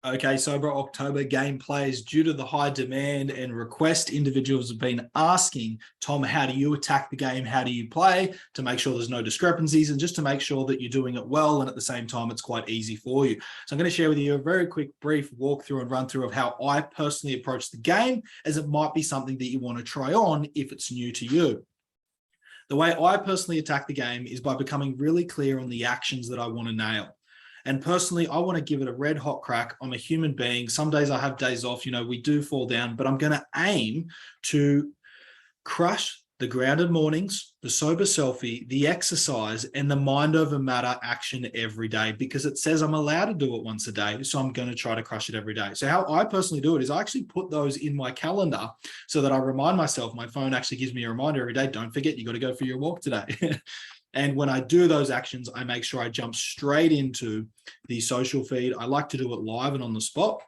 Okay, Sober October gameplays. Due to the high demand and request, individuals have been asking, Tom, how do you attack the game? How do you play? To make sure there's no discrepancies and just to make sure that you're doing it well and at the same time it's quite easy for you. So I'm going to share with you a very quick, brief walkthrough and run through of how I personally approach the game, as it might be something that you want to try on if it's new to you. The way I personally attack the game is by becoming really clear on the actions that I want to nail. And personally, I want to give it a red hot crack. I'm a human being. Some days I have days off, we do fall down, but I'm going to aim to crush the grounded mornings, the sober selfie, the exercise, and the mind over matter action every day, because it says I'm allowed to do it once a day. So I'm going to try to crush it every day. So how I personally do it is I actually put those in my calendar so that I remind myself. My phone actually gives me a reminder every day. Don't forget, you got to go for your walk today. And when I do those actions, I make sure I jump straight into the social feed. I like to do it live and on the spot.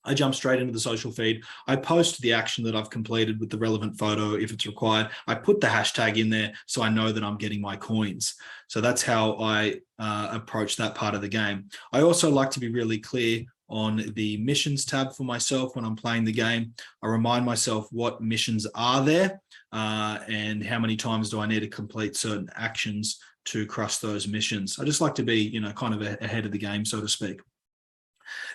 I jump straight into the social feed. I post the action that I've completed with the relevant photo if it's required. I put the hashtag in there so I know that I'm getting my coins. So that's how I approach that part of the game. I also like to be really clear on the missions tab for myself when I'm playing the game. I remind myself what missions are there and how many times do I need to complete certain actions to crush those missions. I just like to be, kind of ahead of the game, so to speak.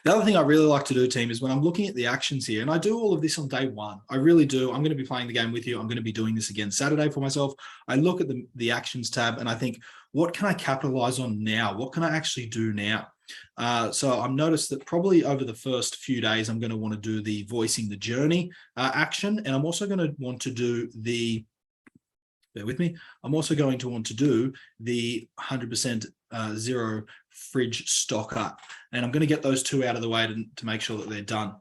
The other thing I really like to do, team, is when I'm looking at the actions here, and I do all of this on day one. I really do. I'm going to be playing the game with you. I'm going to be doing this again Saturday for myself. I look at the actions tab and I think, what can I capitalize on now? What can I actually do now? So I've noticed that probably over the first few days, I'm going to want to do the voicing the journey action. And I'm also going to want to do the, bear with me, I'm also going to want to do the 100% zero fridge stock up. And I'm going to get those two out of the way to make sure that they're done.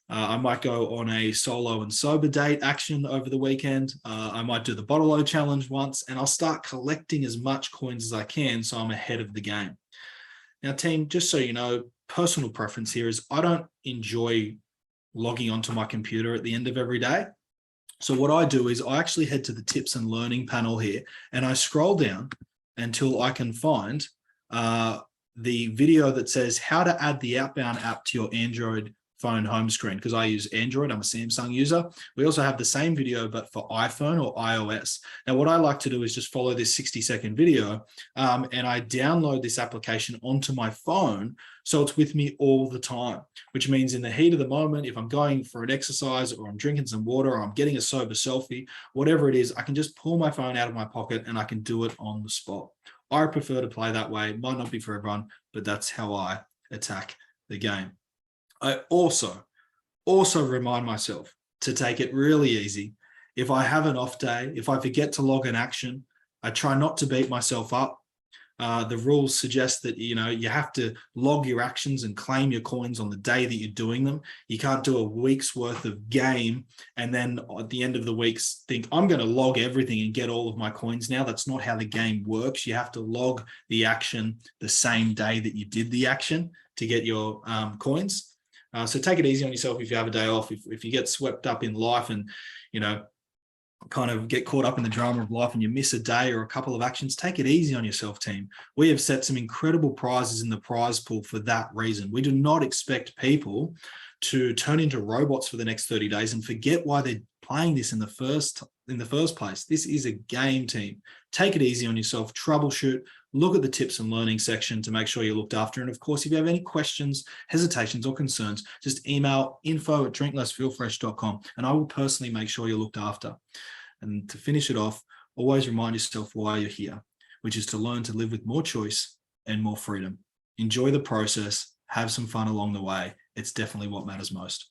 I might go on a solo and sober date action over the weekend. I might do the bottle-o challenge once, and I'll start collecting as much coins as I can so I'm ahead of the game. Now, team, just so you know, personal preference here is I don't enjoy logging onto my computer at the end of every day. So what I do is I actually head to the tips and learning panel here, and I scroll down until I can find the video that says how to add the Outbound app to your Android phone home screen, because I use Android. I'm a Samsung user. We also have the same video, but for iPhone or iOS. Now, what I like to do is just follow this 60-second video and I download this application onto my phone so it's with me all the time, which means in the heat of the moment, if I'm going for an exercise or I'm drinking some water or I'm getting a sober selfie, whatever it is, I can just pull my phone out of my pocket and I can do it on the spot. I prefer to play that way. Might not be for everyone, but that's how I attack the game. I also remind myself to take it really easy. If I have an off day, if I forget to log an action, I try not to beat myself up. The rules suggest that, you have to log your actions and claim your coins on the day that you're doing them. You can't do a week's worth of game and then at the end of the week think, I'm going to log everything and get all of my coins now. That's not how the game works. You have to log the action the same day that you did the action to get your coins. So take it easy on yourself if you have a day off. If you get swept up in life and, kind of get caught up in the drama of life and you miss a day or a couple of actions, take it easy on yourself, team. We have set some incredible prizes in the prize pool for that reason. We do not expect people to turn into robots for the next 30 days and forget why they're playing this in the first place. This is a game, team. Take it easy on yourself, troubleshoot, look at the tips and learning section to make sure you're looked after. And of course, if you have any questions, hesitations or concerns, just email info@drinklessfeelfresh.com and I will personally make sure you're looked after. And to finish it off, always remind yourself why you're here, which is to learn to live with more choice and more freedom. Enjoy the process, have some fun along the way. It's definitely what matters most.